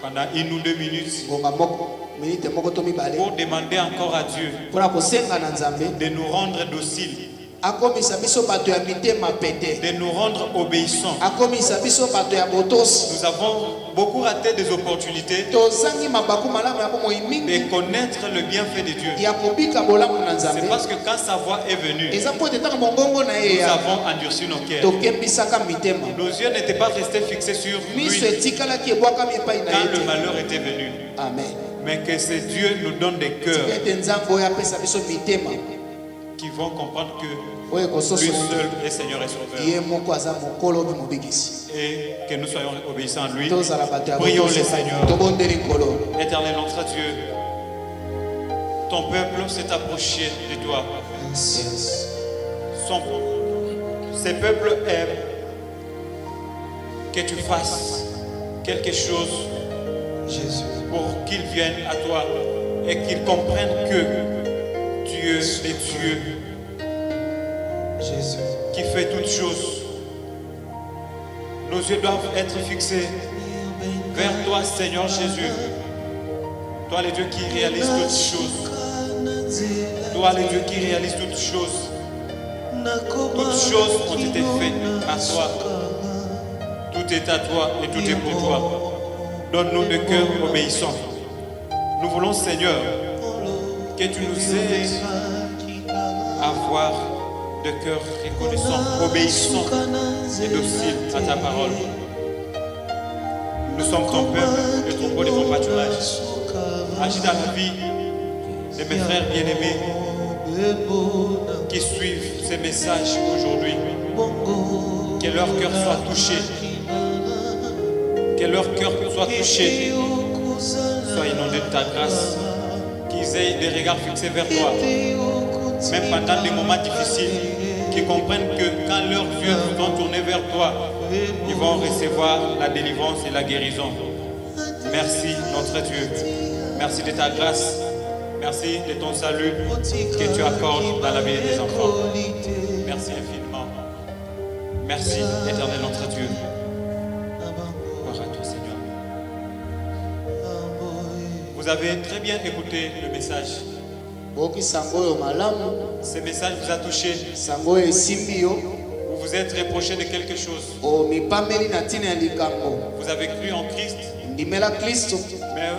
pendant 1 ou 2 minutes ngonga moko minite moko to mibale pour demander encore à Dieu mpona kosenga na nzambe de nous rendre dociles, akomisa biso bato ya mitema pete de nous rendre obéissants. akomisa biso bato ya botosi Nous avons beaucoup raté des opportunités tozangi mabaku malamu ya bomoi mingi de connaître le bienfait de Dieu. ya kobika bolamu na C'est nzambe parce que quand sa voix est venue, eza mpo ete ntango mongongo na ye nous ya avons endurci nos cœurs. tokembisaka mitema Nos yeux n'étaient pas restés fixés sur lui miso etikalaki ebwakami epai na quand ye le te malheur était venu. amen Mais que ce Dieu nous donne des cœurs ete nzambe oyo apesa biso mitema qui vont comprendre que oyo lui ekososola seul est Seigneur et Sauveur. ye moko aza mokolo mpe mobikisi Et que nous soyons obéissants à lui. tozala bato ya Prions botosi le Seigneur. tobondeli nkolo Éternel notre Dieu, ton peuple s'est approché de toi. Ces peuples aiment que tu fasses quelque chose pour qu'ils viennent à toi et qu'ils comprennent que Dieu est Dieu qui fait toutes choses. Nos yeux doivent être fixés vers toi, Seigneur Jésus. Toi, le Dieu qui réalise toutes choses. Toi, le Dieu qui réalise toutes choses. Toutes choses ont été faites à toi. Tout est à toi et tout est pour toi. Donne-nous de cœur obéissant. Nous voulons, Seigneur, que tu nous aides à avoir de cœur reconnaissant, obéissant et docile à ta parole. Nous sommes ton peuple, le troupeau de ton pâturage. Agis dans la vie de mes frères bien-aimés qui suivent ces messages aujourd'hui. Que leur cœur soit touché. Que leur cœur soit touché. Sois inondé de ta grâce. Qu'ils aient des regards fixés vers toi. Même pendant des moments difficiles. Qu'ils comprennent que quand leurs yeux sont tournés vers toi, ils vont recevoir la délivrance et la guérison. Merci notre Dieu. Merci de ta grâce. Merci de ton salut que tu accordes dans la vie de tes enfants. Merci infiniment. Merci éternel notre Dieu. Gloire à toi Seigneur. Vous avez très bien écouté le message. boyoki sango oyo malamu Ce message vous a touché. sango oyo esimbi yo Vous vous êtes reproché de quelque chose. omipambeli na ntina ya likambo Vous avez cru en Christ, ndimela kristo mais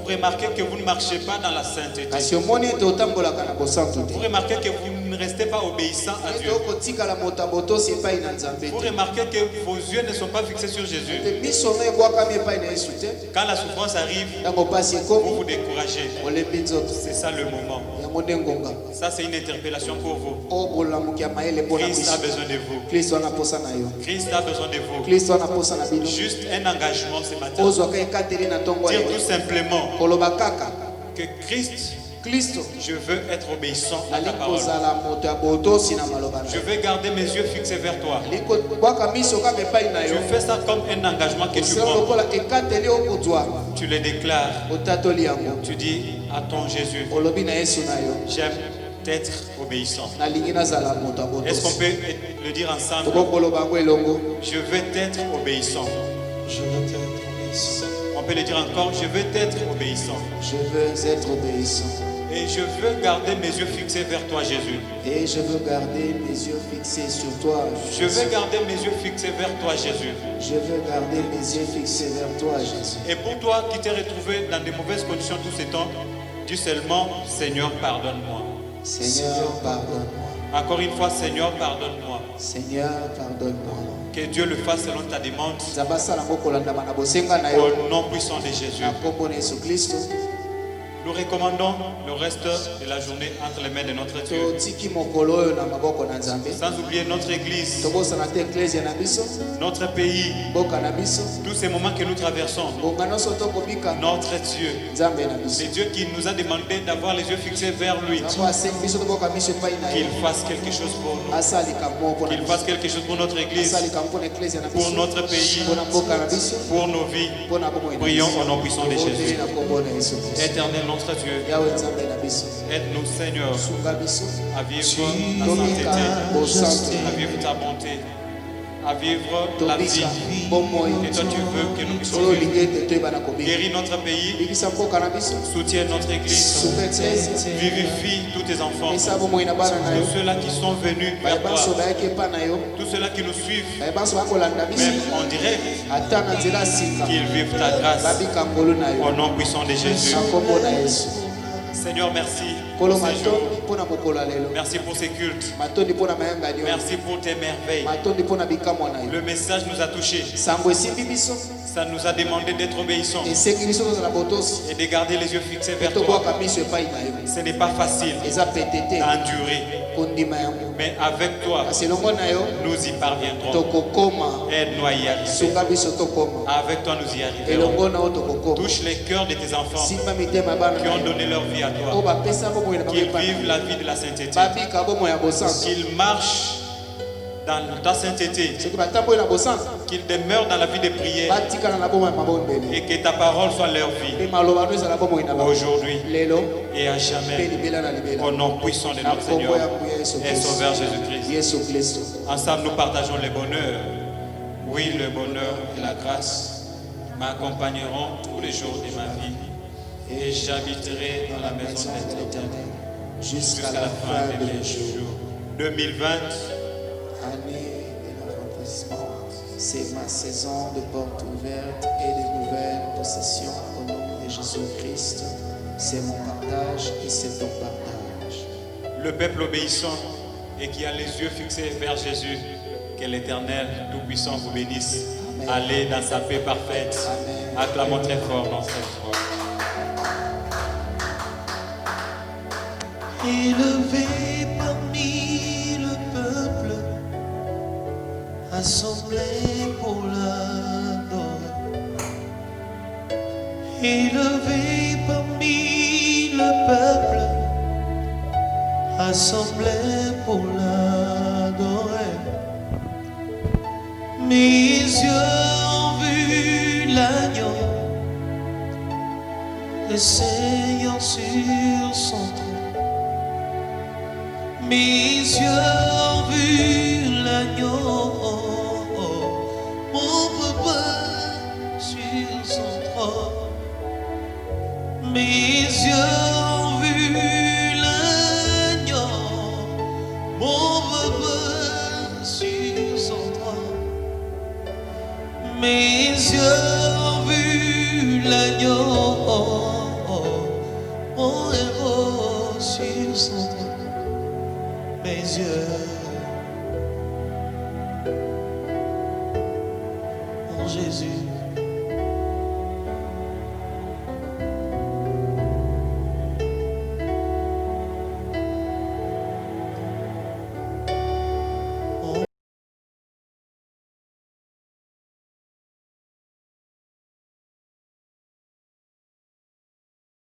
vous remarquez que vous ne marchez pas dans la sainteté. kasi omoni ete otambolaka na bosantu Vous te remarquez que vous ne restez pas obéissant à ete Dieu. okotikala moto ya botosi epai na nzambe Vous te remarquez que vos yeux ne sont pas fixés sur Jésus. ete miso no ebwakami epai na yesu te Quand la souffrance arrive, ntango pasi vous ekomi vous découragez. olembi nzoto C'est ça le moment. yango nde ngonga Ça, c'est une interpellation pour vous. o bolamuki ya mayele mpona Christ a biso besoin de vous. kristo ana posa na yo Christ a besoin de vous. kristo ana posa na bino Juste un engagement ce matin. ozwaka ekateli na ntongo ya Dire tout ye simplement koloba kaka que Christ, kristo je veux être obéissant à ali ta parole. kozala moto ya botosi na maloba na Je yo veux garder mes yeux fixés vers toi. ali kobwaka miso kaka epai na Tu yo fais ça comme un engagement que tu osala prends. lokola ekateli okozwa Tu le déclares. otatoli yango Tu dis à ton Jésus, olobi na yesu na yo j'aime être obéissant. nalingi nazala moto ya Est-ce qu'on botosi peut le dire ensemble? okokoloba yango elongo Je veux être obéissant. Je veux être obéissant. On peut le dire encore, je veux être obéissant. je veux être obéissant Et je veux garder mes yeux fixés vers toi, Jésus. et je veux garder mes yeux fixés sur toi Je veux garder mes yeux fixés vers toi, Jésus. je veux garder mes yeux fixés vers toi Jésus Et pour toi qui t'es retrouvé dans de mauvaises conditions tout ce temps, dis seulement, Seigneur, pardonne-moi. Seigneur pardonne-moi Encore une fois, Seigneur, pardonne-moi. Seigneur pardonne-moi Que Dieu le fasse selon ta demande. nzambe asala yango kolandama na bosenga na yo Au nom puissant de Jésus. na kombo na yesu kristo Nous recommandons le reste de la journée entre les mains de notre Dieu. totiki mokolo oyo na maboko na nzambe Sans oublier notre église, tobosana te eklesia na biso notre pays, mboka na biso tous ces moments que nous traversons. ngonga nyonso tokobika Notre Dieu, nzambe na biso c'est Dieu qui nous a demandé d'avoir les yeux fixés vers lui. nzambe asengi biso toboka miso epai na ye Qu'il fasse quelque chose pour nous. asala likambo mpona Qu'il fasse quelque chose pour notre église, asala likambo mpona eklesia na pour biso notre pays, mpona mboka na biso pour nos vies. mpona bomoi na Prions biso au nom puissant de Tobondeli Jésus. na kombo na yesu kristo Éternel notre Dieu, yawe nzambe na biso aide-nous Seigneur sunga biso à vivre ta tobika sainteté, bosantu à vivre ta bonté, à vivre la vie tobika bomoi que toi tu veux que nous puissions solo vivre. olingi ete toyeba na kobika Guéris notre pays, bikisa mboka na biso soutiens notre église, sunga eklesia vivifie tous tes enfants, esa bomoi na bana na yo tous ceux-là qui sont venus baye vers banso toi, bayaki epa na yo tous ceux-là qui nous suivent, baye banso bakolanda biso même en direct, ata na nzela ya sika qu'ils vivent ta grâce. babika ngolu na Au yo nom puissant de Jésus. na kombo na yesu Seigneur, merci kolo pour ces jours. matondi mpo na mokolo ya lelo Merci pour ces cultes. matondi mpo na mayangani oyo Merci pour tes merveilles. matondi mpo na bikamwa na yo Le message nous a touchés. sango esimbi biso Ça nous a demandé d'être obéissants esengi biso tozala botosi et de garder les yeux fixés vers toi. tobwaka miso epai na yo Ce n'est pas facile eza pete te d'endurer, kondima yango mais avec toi, kasi elongo na yo nous y parviendrons. tokokoma Aide-nous à y arriver. sunga biso tokoma Avec toi, nous y arriverons. elongo na yo tokokoma Touche les cœurs de tes enfants simba mitema ya bana qui na ont yo donné leur vie à oyo toi. bapesa bomoi na bango Qu'ils epai na vivent yo la vie de la sainteté. babika bomoi ya bosantu Qu'ils marchent dans ta sainteté. soki batamboyi na bosantu Qu'ils demeurent dans la vie de prière. batikala na bomoi ya mabondeli Et que ta parole soit leur vie. mpe maloba no ezala bomoi na bango Aujourd'hui lelo et à mpe jamais. libela na libela Au nom puissant de na notre kombo Seigneur ya nguya yesu et kristo Sauveur Jésus-Christ. yesu kristo Ensemble, nous partageons le bonheur. Oui, le bonheur et la grâce m'accompagneront tous les jours de ma vie. Et j'habiterai dans la maison de l'Éternel jusqu'à jusqu'à la la fin fin de de mes mes jours. jours. 2020, Année de l'accomplissement. C'est ma saison de portes ouvertes et de nouvelles possessions au nom de Jésus-Christ. C'est mon partage et c'est ton partage. le peuple obéissant et qui a les yeux fixés vers Jésus, que l'Éternel Tout-Puissant vous bénisse. Amen. Allez dans sa paix parfaite. Amen. Acclamons très fort dans cette foi. Élevé parmi le peuple, assemblé pour l'adorer. Élevé parmi le peuple, assemblé pour l'adorer. Mes yeux ont vu l'agneau, le Seigneur sur son trône. Mes yeux ont vu l'agneau, mon papa sur son trône. Mes yeux ont vu l'agneau, mon papa sur Oh Jésus.